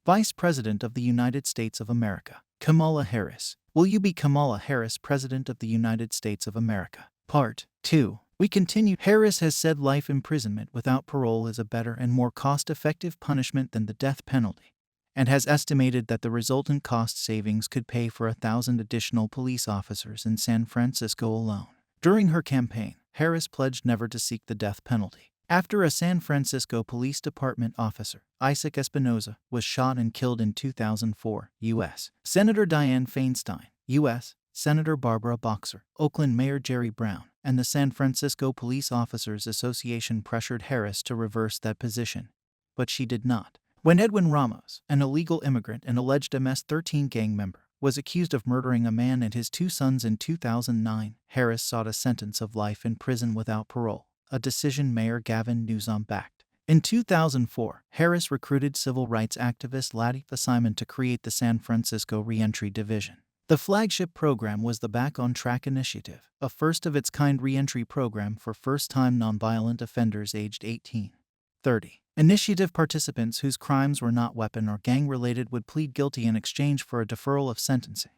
Vice President of the United States of America. Kamala Harris. Will you be Kamala Harris, President of the United States of America? Part 2. We continue. Harris has said life imprisonment without parole is a better and more cost-effective punishment than the death penalty, and has estimated that the resultant cost savings could pay for 1,000 additional police officers in San Francisco alone. During her campaign, Harris pledged never to seek the death penalty. After a San Francisco Police Department officer, Isaac Espinoza, was shot and killed in 2004, U.S. Senator Dianne Feinstein, U.S. Senator Barbara Boxer, Oakland Mayor Jerry Brown, and the San Francisco Police Officers Association pressured Harris to reverse that position, but she did not. When Edwin Ramos, an illegal immigrant and alleged MS-13 gang member, was accused of murdering a man and his 2 sons in 2009, Harris sought a sentence of life in prison without parole, a decision Mayor Gavin Newsom backed. In 2004, Harris recruited civil rights activist Latifah Simon to create the San Francisco Reentry Division. The flagship program was the Back on Track Initiative, a first-of-its-kind reentry program for first-time nonviolent offenders aged 18-30. Initiative participants whose crimes were not weapon or gang-related would plead guilty in exchange for a deferral of sentencing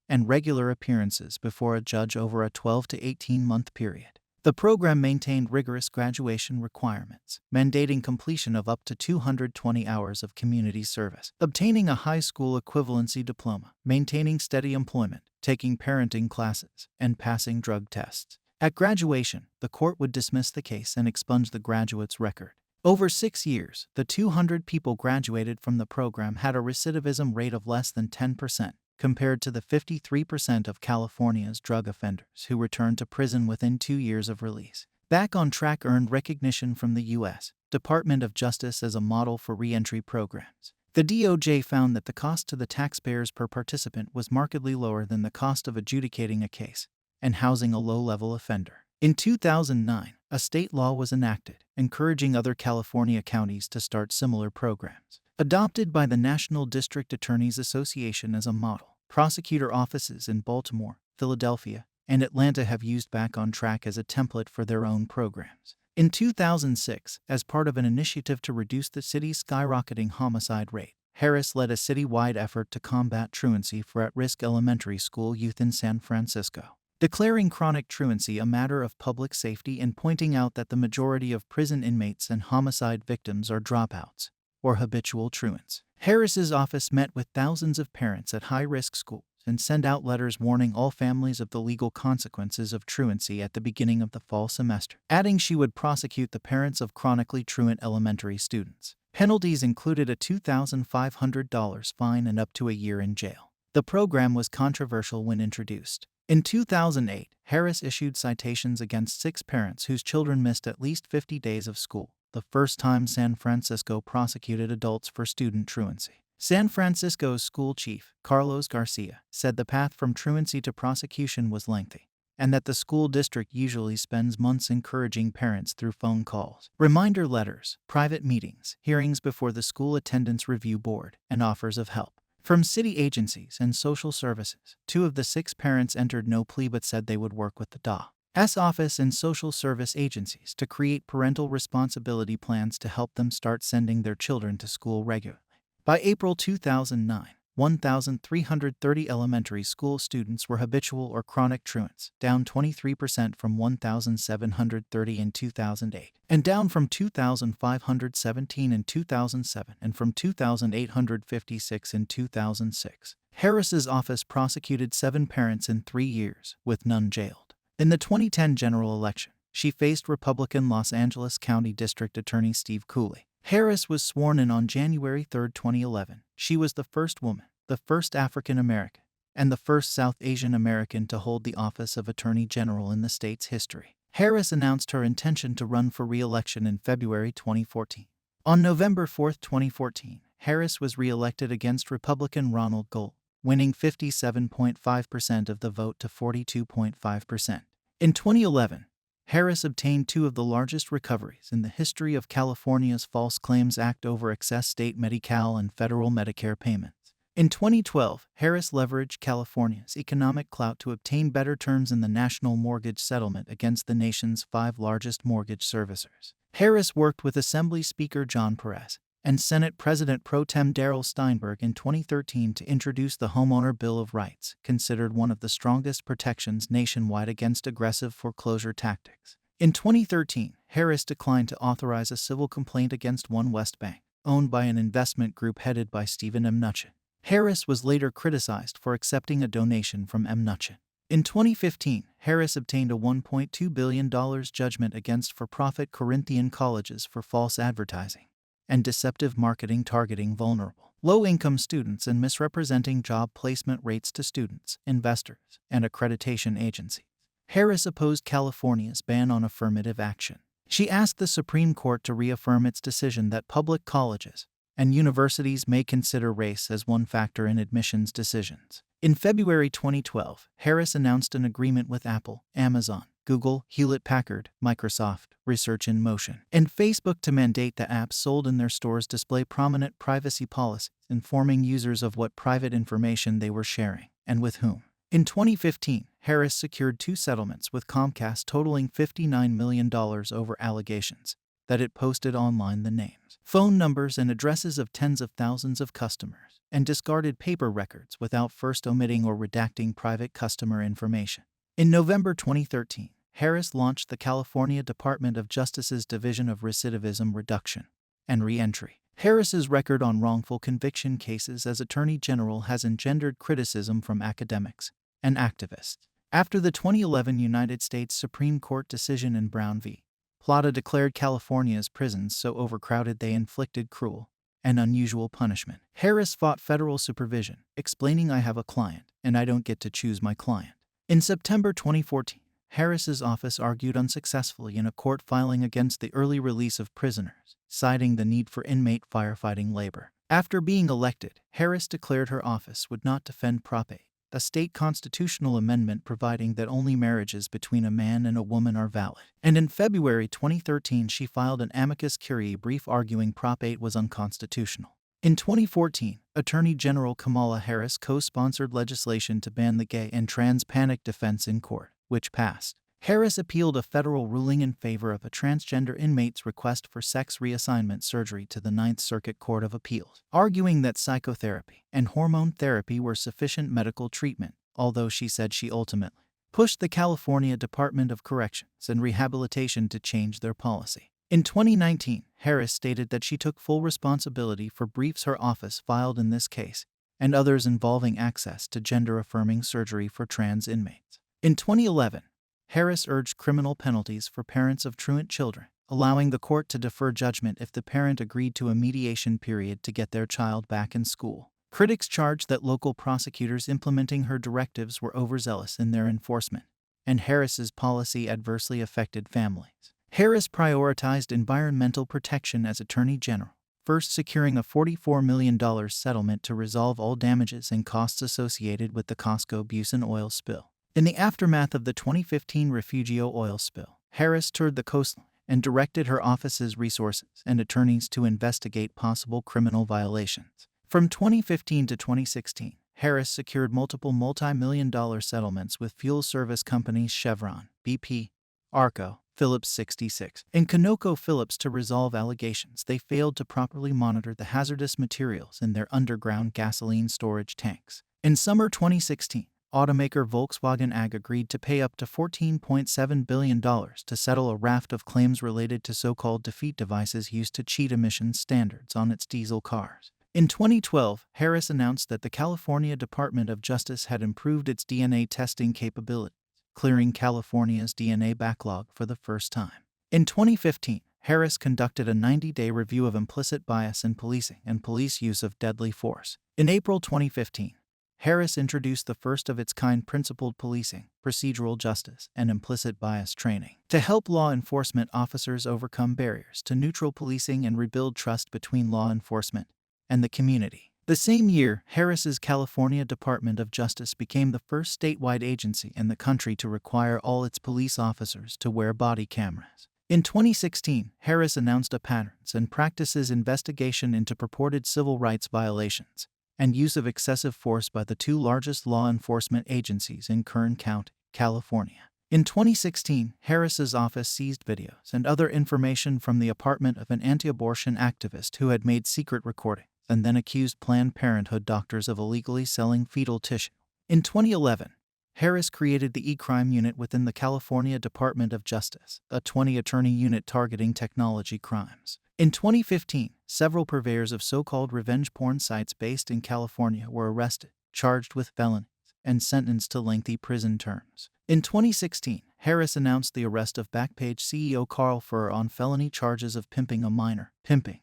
and regular appearances before a judge over a 12 to 18-month period. The program maintained rigorous graduation requirements, mandating completion of up to 220 hours of community service, obtaining a high school equivalency diploma, maintaining steady employment, taking parenting classes, and passing drug tests. At graduation, the court would dismiss the case and expunge the graduate's record. Over 6 years, the 200 people graduated from the program had a recidivism rate of less than 10%. Compared to the 53% of California's drug offenders who returned to prison within 2 years of release. Back on Track earned recognition from the U.S. Department of Justice as a model for reentry programs. The DOJ found that the cost to the taxpayers per participant was markedly lower than the cost of adjudicating a case and housing a low-level offender. In 2009, a state law was enacted, encouraging other California counties to start similar programs. Adopted by the National District Attorneys Association as a model, prosecutor offices in Baltimore, Philadelphia, and Atlanta have used Back on Track as a template for their own programs. In 2006, as part of an initiative to reduce the city's skyrocketing homicide rate, Harris led a citywide effort to combat truancy for at-risk elementary school youth in San Francisco, declaring chronic truancy a matter of public safety and pointing out that the majority of prison inmates and homicide victims are dropouts or habitual truants. Harris's office met with thousands of parents at high-risk schools and sent out letters warning all families of the legal consequences of truancy at the beginning of the fall semester, adding she would prosecute the parents of chronically truant elementary students. Penalties included a $2,500 fine and up to a year in jail. The program was controversial when introduced. In 2008, Harris issued citations against 6 parents whose children missed at least 50 days of school, the first time San Francisco prosecuted adults for student truancy. San Francisco's school chief, Carlos Garcia, said the path from truancy to prosecution was lengthy, and that the school district usually spends months encouraging parents through phone calls, reminder letters, private meetings, hearings before the school attendance review board, and offers of help from city agencies and social services. 2 of the 6 parents entered no plea but said they would work with the DA's office and social service agencies to create parental responsibility plans to help them start sending their children to school regularly. By April 2009, 1,330 elementary school students were habitual or chronic truants, down 23% from 1,730 in 2008, and down from 2,517 in 2007 and from 2,856 in 2006. Harris's office prosecuted 7 parents in 3 years, with none jailed. In the 2010 general election, she faced Republican Los Angeles County District Attorney Steve Cooley. Harris was sworn in on January 3, 2011. She was the first woman, the first African American, and the first South Asian American to hold the office of Attorney General in the state's history. Harris announced her intention to run for re-election in February 2014. On November 4, 2014, Harris was re-elected against Republican Ronald Gold, winning 57.5% of the vote to 42.5%. In 2011, Harris obtained 2 of the largest recoveries in the history of California's False Claims Act over excess state Medi-Cal and federal Medicare payments. In 2012, Harris leveraged California's economic clout to obtain better terms in the national mortgage settlement against the nation's 5 largest mortgage servicers. Harris worked with Assembly Speaker John Perez and Senate President pro tem Darrell Steinberg in 2013 to introduce the Homeowner Bill of Rights, considered one of the strongest protections nationwide against aggressive foreclosure tactics. In 2013, Harris declined to authorize a civil complaint against One West Bank, owned by an investment group headed by Stephen Mnuchin. Harris was later criticized for accepting a donation from Mnuchin. In 2015, Harris obtained a $1.2 billion judgment against for-profit Corinthian colleges for false advertising and deceptive marketing targeting vulnerable, low-income students and misrepresenting job placement rates to students, investors, and accreditation agencies. Harris opposed California's ban on affirmative action. She asked the Supreme Court to reaffirm its decision that public colleges and universities may consider race as one factor in admissions decisions. In February 2012, Harris announced an agreement with Apple, Amazon, Google, Hewlett-Packard, Microsoft, Research in Motion, and Facebook to mandate that apps sold in their stores display prominent privacy policies, informing users of what private information they were sharing and with whom. In 2015, Harris secured 2 settlements with Comcast totaling $59 million over allegations that it posted online the names, phone numbers, and addresses of tens of thousands of customers, and discarded paper records without first omitting or redacting private customer information. In November 2013, Harris launched the California Department of Justice's Division of Recidivism Reduction and Reentry. Harris's record on wrongful conviction cases as Attorney General has engendered criticism from academics and activists. After the 2011 United States Supreme Court decision in Brown v. Plata declared California's prisons so overcrowded they inflicted cruel and unusual punishment, Harris fought federal supervision, explaining, "I have a client, and I don't get to choose my client." In September 2014, Harris's office argued unsuccessfully in a court filing against the early release of prisoners, citing the need for inmate firefighting labor. After being elected, Harris declared her office would not defend Prop 8, a state constitutional amendment providing that only marriages between a man and a woman are valid. And in February 2013, she filed an amicus curiae brief arguing Prop 8 was unconstitutional. In 2014, Attorney General Kamala Harris co-sponsored legislation to ban the gay and trans panic defense in court, which passed. Harris appealed a federal ruling in favor of a transgender inmate's request for sex reassignment surgery to the Ninth Circuit Court of Appeals, arguing that psychotherapy and hormone therapy were sufficient medical treatment, although she said she ultimately pushed the California Department of Corrections and Rehabilitation to change their policy. In 2019, Harris stated that she took full responsibility for briefs her office filed in this case and others involving access to gender-affirming surgery for trans inmates. In 2011, Harris urged criminal penalties for parents of truant children, allowing the court to defer judgment if the parent agreed to a mediation period to get their child back in school. Critics charged that local prosecutors implementing her directives were overzealous in their enforcement, and Harris's policy adversely affected families. Harris prioritized environmental protection as Attorney General, first securing a $44 million settlement to resolve all damages and costs associated with the Costco-Busan oil spill. In the aftermath of the 2015 Refugio oil spill, Harris toured the coastline and directed her office's resources and attorneys to investigate possible criminal violations. From 2015 to 2016, Harris secured multiple multi-million-dollar settlements with fuel service companies Chevron, BP, Arco, Phillips 66, and ConocoPhillips to resolve allegations they failed to properly monitor the hazardous materials in their underground gasoline storage tanks. In summer 2016, automaker Volkswagen AG agreed to pay up to $14.7 billion to settle a raft of claims related to so-called defeat devices used to cheat emissions standards on its diesel cars. In 2012, Harris announced that the California Department of Justice had improved its DNA testing capabilities, clearing California's DNA backlog for the first time. In 2015, Harris conducted a 90-day review of implicit bias in policing and police use of deadly force. In April 2015, Harris introduced the first-of-its-kind principled policing, procedural justice, and implicit bias training to help law enforcement officers overcome barriers to neutral policing and rebuild trust between law enforcement and the community. The same year, Harris's California Department of Justice became the first statewide agency in the country to require all its police officers to wear body cameras. In 2016, Harris announced a patterns and practices investigation into purported civil rights violations and use of excessive force by the 2 largest law enforcement agencies in Kern County, California. In 2016, Harris's office seized videos and other information from the apartment of an anti-abortion activist who had made secret recordings and then accused Planned Parenthood doctors of illegally selling fetal tissue. In 2011, Harris created the E-Crime Unit within the California Department of Justice, a 20-attorney unit targeting technology crimes. In 2015, several purveyors of so-called revenge porn sites based in California were arrested, charged with felonies, and sentenced to lengthy prison terms. In 2016, Harris announced the arrest of Backpage CEO Carl Furr on felony charges of pimping a minor, pimping,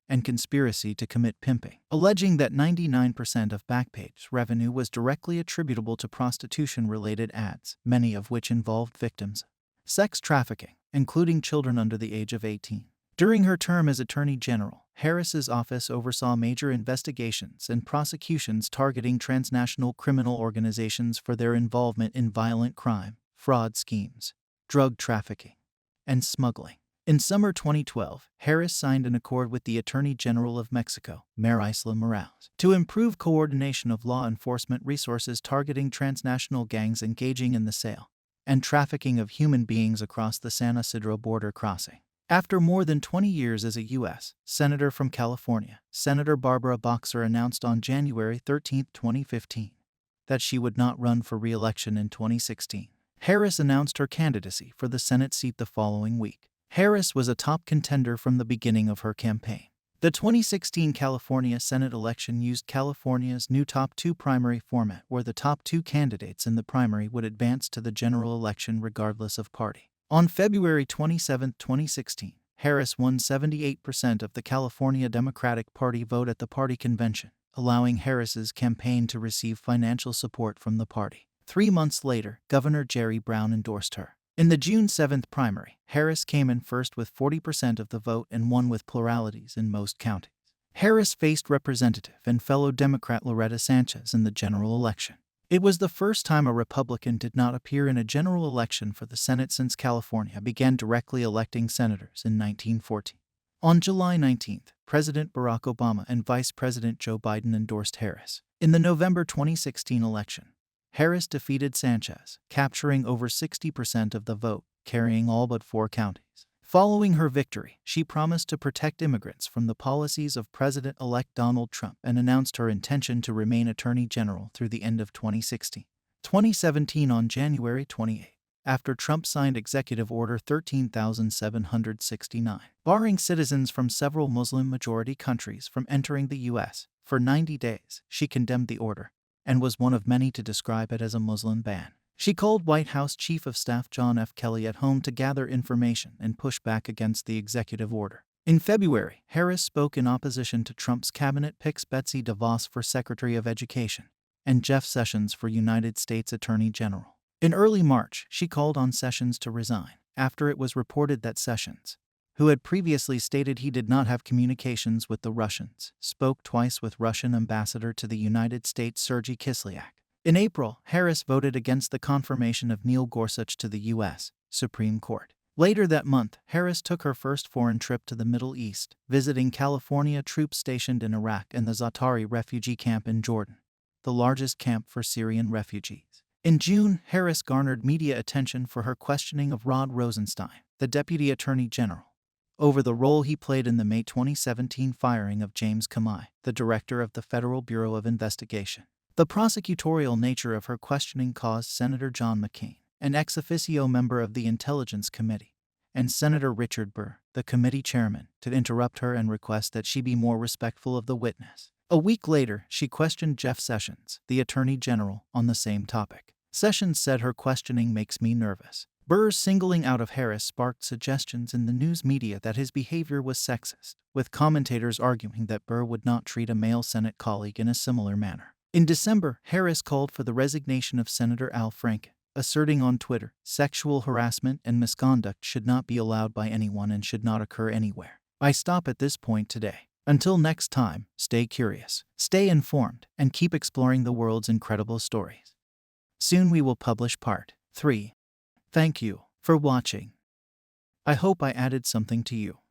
and conspiracy to commit pimping, alleging that 99% of Backpage's revenue was directly attributable to prostitution-related ads, many of which involved victims of sex trafficking, including children under the age of 18. During her term as Attorney General, Harris's office oversaw major investigations and prosecutions targeting transnational criminal organizations for their involvement in violent crime, fraud schemes, drug trafficking, and smuggling. In summer 2012, Harris signed an accord with the Attorney General of Mexico, Marisela Morales, to improve coordination of law enforcement resources targeting transnational gangs engaging in the sale and trafficking of human beings across the San Isidro border crossing. After more than 20 years as a U.S. Senator from California, Senator Barbara Boxer announced on January 13, 2015, that she would not run for re-election in 2016. Harris announced her candidacy for the Senate seat the following week. Harris was a top contender from the beginning of her campaign. The 2016 California Senate election used California's new top two primary format, where the top two candidates in the primary would advance to the general election regardless of party. On February 27, 2016, Harris won 78% of the California Democratic Party vote at the party convention, allowing Harris's campaign to receive financial support from the party. 3 months later, Governor Jerry Brown endorsed her. In the June 7th primary, Harris came in first with 40% of the vote and won with pluralities in most counties. Harris faced Representative and fellow Democrat Loretta Sanchez in the general election. It was the first time a Republican did not appear in a general election for the Senate since California began directly electing senators in 1914. On July 19, President Barack Obama and Vice President Joe Biden endorsed Harris. In the November 2016 election, Harris defeated Sanchez, capturing over 60% of the vote, carrying all but 4 counties. Following her victory, she promised to protect immigrants from the policies of President-elect Donald Trump and announced her intention to remain Attorney General through the end of 2016. 2017 on January 28, after Trump signed Executive Order 13,769, barring citizens from several Muslim-majority countries from entering the U.S. for 90 days, she condemned the order and was one of many to describe it as a Muslim ban. She called White House Chief of Staff John F. Kelly at home to gather information and push back against the executive order. In February, Harris spoke in opposition to Trump's cabinet picks Betsy DeVos for Secretary of Education and Jeff Sessions for United States Attorney General. In early March, she called on Sessions to resign, after it was reported that Sessions, who had previously stated he did not have communications with the Russians, spoke twice with Russian Ambassador to the United States Sergei Kislyak. In April, Harris voted against the confirmation of Neil Gorsuch to the U.S. Supreme Court. Later that month, Harris took her first foreign trip to the Middle East, visiting California troops stationed in Iraq and the Zaatari refugee camp in Jordan, the largest camp for Syrian refugees. In June, Harris garnered media attention for her questioning of Rod Rosenstein, the Deputy Attorney General, over the role he played in the May 2017 firing of James Comey, the director of the Federal Bureau of Investigation. The prosecutorial nature of her questioning caused Senator John McCain, an ex officio member of the Intelligence Committee, and Senator Richard Burr, the committee chairman, to interrupt her and request that she be more respectful of the witness. A week later, she questioned Jeff Sessions, the Attorney General, on the same topic. Sessions said her questioning makes me nervous. Burr's singling out of Harris sparked suggestions in the news media that his behavior was sexist, with commentators arguing that Burr would not treat a male Senate colleague in a similar manner. In December, Harris called for the resignation of Senator Al Franken, asserting on Twitter, sexual harassment and misconduct should not be allowed by anyone and should not occur anywhere. I stop at this point today. Until next time, stay curious, stay informed, and keep exploring the world's incredible stories. Soon we will publish part 3. Thank you for watching. I hope I added something to you.